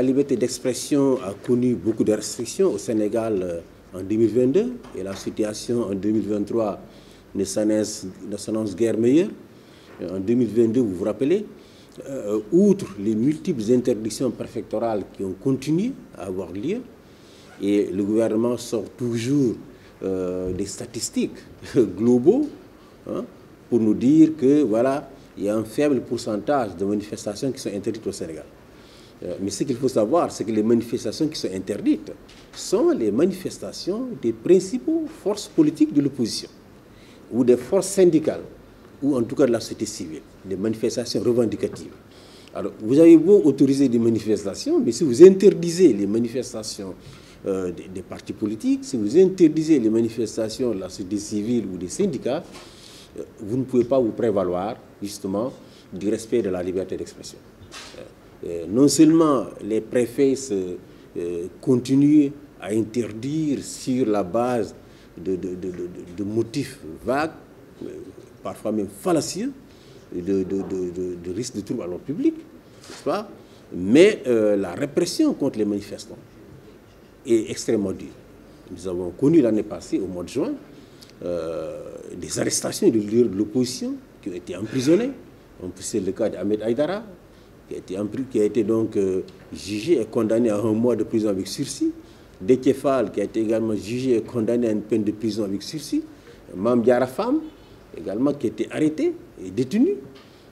liberté d'expression a connu beaucoup de restrictions au Sénégal en 2022 et la situation en 2023 ne s'annonce guère meilleure. En 2022, vous vous rappelez, outre les multiples interdictions préfectorales qui ont continué à avoir lieu, et le gouvernement sort toujours des statistiques globaux pour nous dire que voilà, il y a un faible pourcentage de manifestations qui sont interdites au Sénégal. Mais ce qu'il faut savoir, c'est que les manifestations qui sont interdites sont les manifestations des principaux forces politiques de l'opposition ou des forces syndicales ou en tout cas de la société civile, des manifestations revendicatives. Alors, vous avez beau autoriser des manifestations, mais si vous interdisez les manifestations des partis politiques, si vous interdisez les manifestations de la société civile ou des syndicats, vous ne pouvez pas vous prévaloir justement du respect de la liberté d'expression. Non seulement les préfets continuent à interdire sur la base de motifs vagues, parfois même fallacieux, de risque de trouble à l'ordre public, n'est-ce pas? Mais la répression contre les manifestants est extrêmement dure. Nous avons connu l'année passée, au mois de juin, des arrestations de leaders de l'opposition qui ont été emprisonnés. C'est le cas d'Ahmed Aïdara, qui a été donc jugé et condamné à 1 mois de prison avec sursis. Déthié Fall, qui a été également jugé et condamné à une peine de prison avec sursis. Mame Diarra Fam, également, qui a été arrêté et détenu,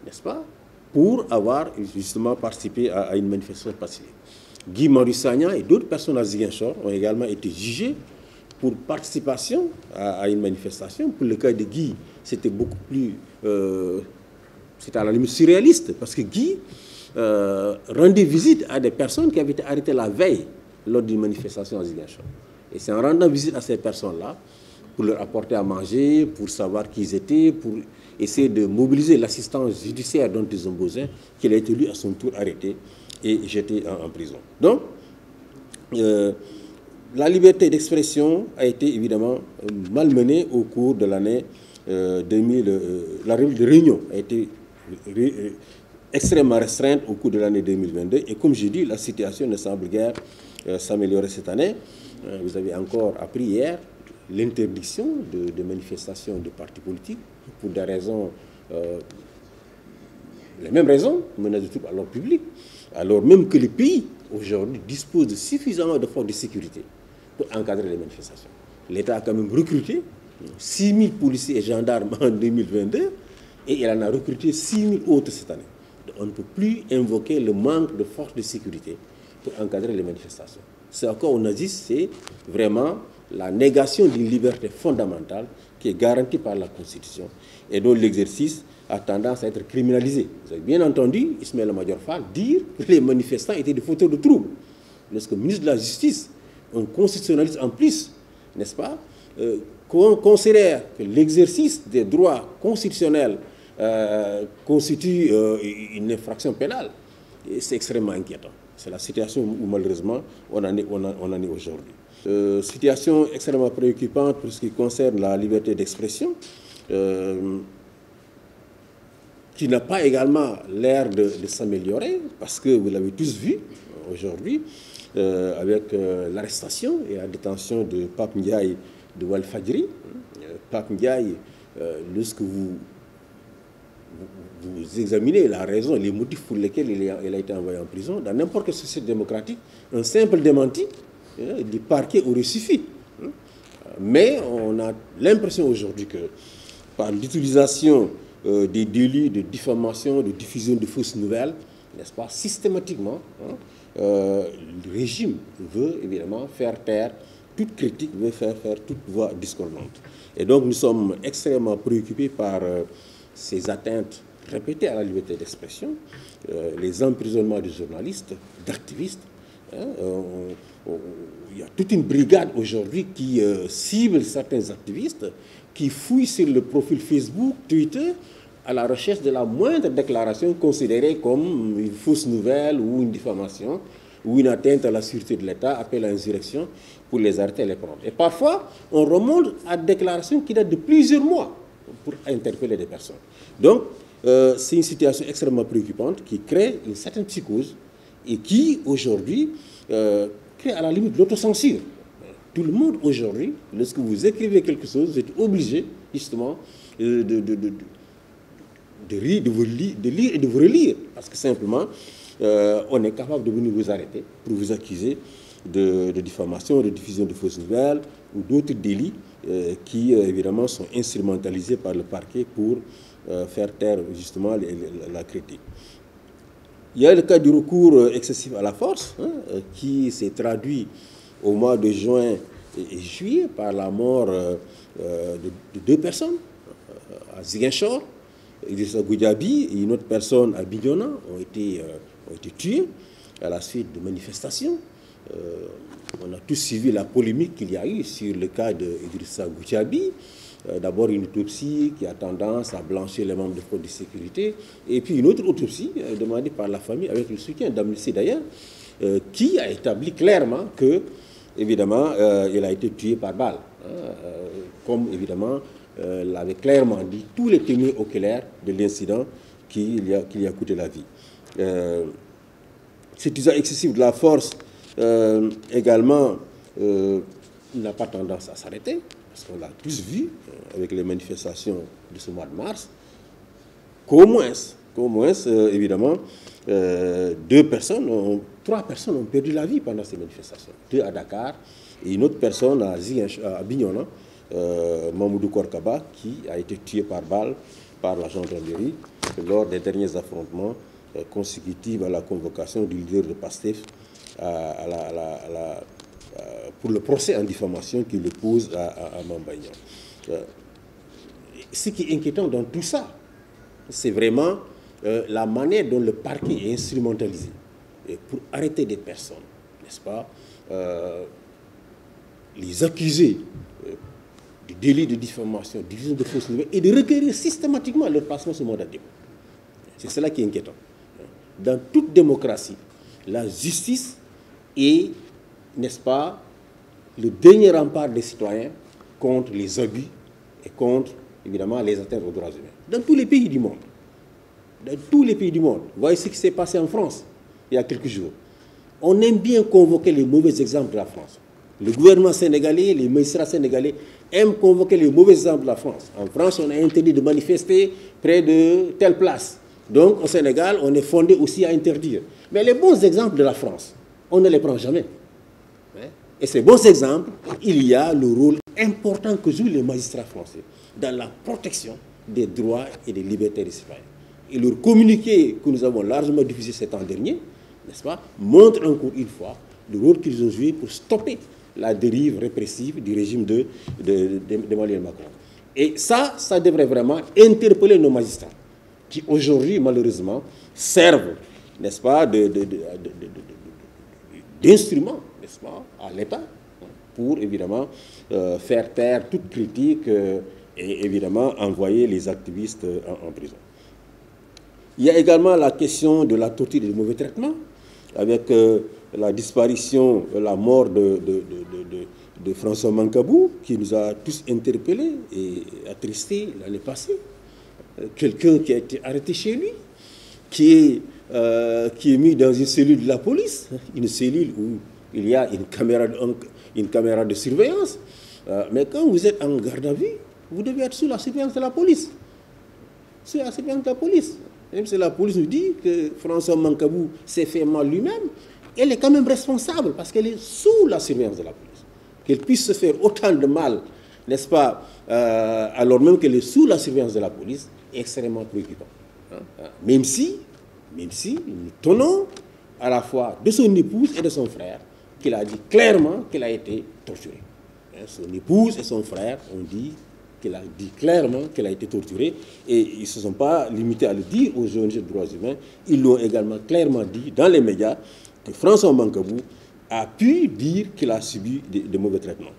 n'est-ce pas, pour avoir justement participé à une manifestation pacifique. Guy Marius Sagna et d'autres personnes à Ziguinchor ont également été jugés pour participation à une manifestation. Pour le cas de Guy, c'était beaucoup plus... c'était à la limite surréaliste, parce que Guy rendait visite à des personnes qui avaient été arrêtées la veille lors d'une manifestation à Ziguinchor. Et c'est en rendant visite à ces personnes-là, pour leur apporter à manger, pour savoir qui ils étaient, pour essayer de mobiliser l'assistance judiciaire dont ils ont besoin, qu'il a été lui à son tour arrêté et jeté en prison. Donc, la liberté d'expression a été évidemment malmenée au cours de l'année 2000. La réunion a été extrêmement restreinte au cours de l'année 2022. Et comme j'ai dit, la situation ne semble guère s'améliorer cette année. Vous avez encore appris hier l'interdiction de manifestations de partis politiques pour des raisons, les mêmes raisons, menace de troubles à l'ordre public, alors même que le pays aujourd'hui dispose de suffisamment de forces de sécurité pour encadrer les manifestations. L'État a quand même recruté 6 000 policiers et gendarmes en 2022 et il en a recruté 6 000 autres cette année. Donc on ne peut plus invoquer le manque de forces de sécurité pour encadrer les manifestations. Ce à quoi on assiste, c'est vraiment la négation d'une liberté fondamentale qui est garantie par la Constitution et dont l'exercice a tendance à être criminalisé. Vous avez bien entendu Ismaïla Madior Fall dire que les manifestants étaient des fauteurs de troubles. Lorsque le ministre de la Justice, un constitutionnaliste en plus, n'est-ce pas, considère que l'exercice des droits constitutionnels constitue une infraction pénale, c'est extrêmement inquiétant. C'est la situation où malheureusement on en est aujourd'hui. Situation extrêmement préoccupante pour ce qui concerne la liberté d'expression, qui n'a pas également l'air de s'améliorer, parce que vous l'avez tous vu aujourd'hui, avec l'arrestation et la détention de Pape Ndiaye de Walfadjri. Pape Ndiaye, lorsque vous examinez la raison, les motifs pour lesquels il a été envoyé en prison, dans n'importe quelle société démocratique, un simple démenti du parquet aurait suffi. Mais on a l'impression aujourd'hui que par l'utilisation des délits de diffamation, de diffusion de fausses nouvelles, n'est-ce pas, systématiquement, le régime veut évidemment faire taire toute critique, veut faire toute voix discordante. Et donc nous sommes extrêmement préoccupés par ces atteintes répétées à la liberté d'expression, les emprisonnements de journalistes, d'activistes. Il y a toute une brigade aujourd'hui qui cible certains activistes, qui fouille sur le profil Facebook, Twitter, à la recherche de la moindre déclaration considérée comme une fausse nouvelle ou une diffamation ou une atteinte à la sûreté de l'État, appel à l'insurrection, pour les arrêter et les prendre. Et parfois, on remonte à des déclarations qui datent de plusieurs mois pour interpeller des personnes. Donc, c'est une situation extrêmement préoccupante qui crée une certaine psychose et qui, aujourd'hui, crée à la limite l'autocensure. Tout le monde, aujourd'hui, lorsque vous écrivez quelque chose, vous êtes obligé, justement, de lire et de vous relire. Parce que simplement, on est capable de venir vous arrêter pour vous accuser de diffamation, de diffusion de fausses nouvelles ou d'autres délits qui, évidemment, sont instrumentalisés par le parquet pour faire taire, justement, la critique. Il y a le cas du recours excessif à la force, qui s'est traduit au mois de juin et juillet par la mort de 2 personnes à Ziguinchor. Idrissa Goudiaby et une autre personne à Bignona ont été tués à la suite de manifestations. On a tous suivi la polémique qu'il y a eu sur le cas d'Idrissa Goudiaby. D'abord une autopsie qui a tendance à blanchir les membres de forces de sécurité, et puis une autre autopsie demandée par la famille avec le soutien d'Amnesty d'ailleurs, qui a établi clairement que, évidemment, il a été tué par balle, comme évidemment l'avaient clairement dit tous les témoins oculaires de l'incident qui lui a coûté la vie. Cet usage excessif de la force également n'a pas tendance à s'arrêter, parce qu'on l'a tous vu avec les manifestations de ce mois de mars, qu'au moins, évidemment, 3 personnes ont perdu la vie pendant ces manifestations. 2 à Dakar et une autre personne à Bignona, Mamoudou Korkaba, qui a été tué par balle par la gendarmerie lors des derniers affrontements consécutifs à la convocation du leader de PASTEF pour le procès en diffamation qu'il pose à Mambayan. Ce qui est inquiétant dans tout ça, c'est vraiment la manière dont le parquet est instrumentalisé pour arrêter des personnes, n'est-ce pas, les accuser du délit de diffamation, diffusion de fausses nouvelles, et de requérir systématiquement leur passement sur mandat de dépôt. C'est cela qui est inquiétant. Dans toute démocratie, la justice est, n'est-ce pas, le dernier rempart des citoyens contre les abus et contre, évidemment, les atteintes aux droits humains. Dans tous les pays du monde. Dans tous les pays du monde. Vous voyez ce qui s'est passé en France il y a quelques jours. On aime bien convoquer les mauvais exemples de la France. Le gouvernement sénégalais, les magistrats sénégalais aiment convoquer les mauvais exemples de la France. En France, on a interdit de manifester près de telle place. Donc, au Sénégal, on est fondé aussi à interdire. Mais les bons exemples de la France, on ne les prend jamais. Et ces bons exemples, il y a le rôle important que jouent les magistrats français dans la protection des droits et des libertés des citoyens. Et leur communiqué que nous avons largement diffusé cet an dernier, n'est-ce pas, montre encore une fois le rôle qu'ils ont joué pour stopper la dérive répressive du régime d'Emmanuel Macron. Et ça devrait vraiment interpeller nos magistrats, qui aujourd'hui, malheureusement, servent, n'est-ce pas, d'instruments, n'est-ce pas, à l'État, pour évidemment faire taire toute critique et évidemment envoyer les activistes en prison. Il y a également la question de la torture et du mauvais traitement, avec la disparition, la mort de François Mancabou, qui nous a tous interpellés et attristés l'année passée. Quelqu'un qui a été arrêté chez lui, qui est mis dans une cellule de la police, une cellule où il y a une caméra de surveillance. Mais quand vous êtes en garde à vue, vous devez être sous la surveillance de la police. Sous la surveillance de la police. Même si la police nous dit que François Mancabou s'est fait mal lui-même, elle est quand même responsable parce qu'elle est sous la surveillance de la police. Qu'elle puisse se faire autant de mal, n'est-ce pas, alors même qu'elle est sous la surveillance de la police, est extrêmement préoccupant. Même si nous tenons à la fois de son épouse et de son frère, qu'il a dit clairement qu'elle a été torturée. Son épouse et son frère ont dit qu'elle a dit clairement qu'elle a été torturée, et ils ne se sont pas limités à le dire aux ONG de droits humains, ils l'ont également clairement dit dans les médias que François Mancabou a pu dire qu'il a subi de mauvais traitements.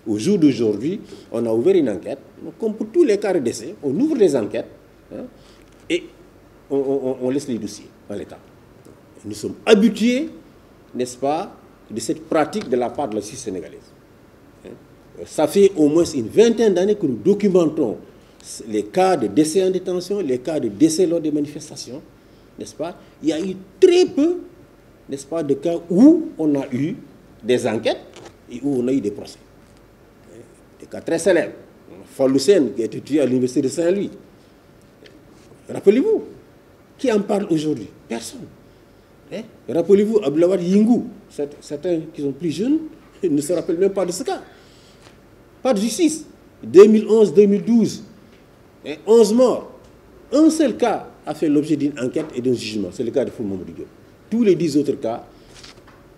Au jour d'aujourd'hui, on a ouvert une enquête, comme pour tous les cas de décès, on ouvre des enquêtes et on laisse les dossiers dans l'État. Nous sommes habitués, n'est-ce pas, de cette pratique de la part de la justice sénégalaise. Ça fait au moins une vingtaine d'années que nous documentons les cas de décès en détention, les cas de décès lors des manifestations, n'est-ce pas? Il y a eu très peu n'est-ce pas, de cas où on a eu des enquêtes et où on a eu des procès. Des cas très célèbres. Fallou Sène, qui a été tué à l'université de Saint-Louis. Rappelez-vous, qui en parle aujourd'hui? Personne. Rappelez-vous, Abdoulaye Yingou, certains qui sont plus jeunes ne se rappellent même pas de ce cas. Pas de justice. 2011, 2012, 11 morts. Un seul cas a fait l'objet d'une enquête et d'un jugement. C'est le cas de Fou Mamadou Diop. Tous les 10 autres cas,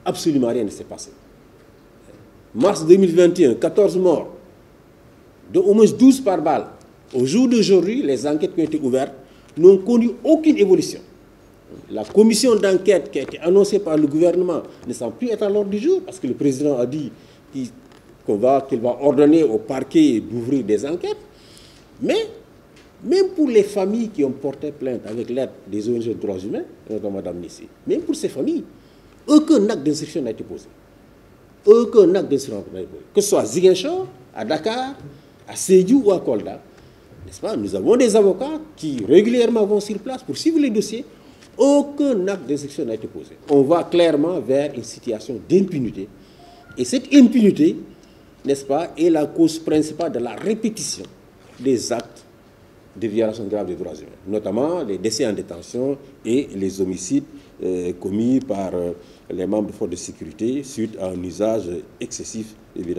absolument rien ne s'est passé. Mars 2021, 14 morts, de au moins 12 par balle. Au jour d'aujourd'hui, les enquêtes qui ont été ouvertes n'ont connu aucune évolution. La commission d'enquête qui a été annoncée par le gouvernement ne semble plus être à l'ordre du jour parce que le président a dit qu'il va ordonner au parquet d'ouvrir des enquêtes. Mais même pour les familles qui ont porté plainte avec l'aide des ONG de droits humains, notamment d'Amnesty, même pour ces familles, aucun acte d'instruction n'a été posé. Aucun acte d'instruction n'a été posé. Que ce soit à Ziguinchor, à Dakar, à Sédhiou ou à Kolda, n'est-ce pas? Nous avons des avocats qui régulièrement vont sur place pour suivre les dossiers. Aucun acte d'instruction n'a été posé. On va clairement vers une situation d'impunité. Et cette impunité, n'est-ce pas, est la cause principale de la répétition des actes de violation grave des droits humains, notamment les décès en détention et les homicides commis par les membres de forces de sécurité suite à un usage excessif, évidemment.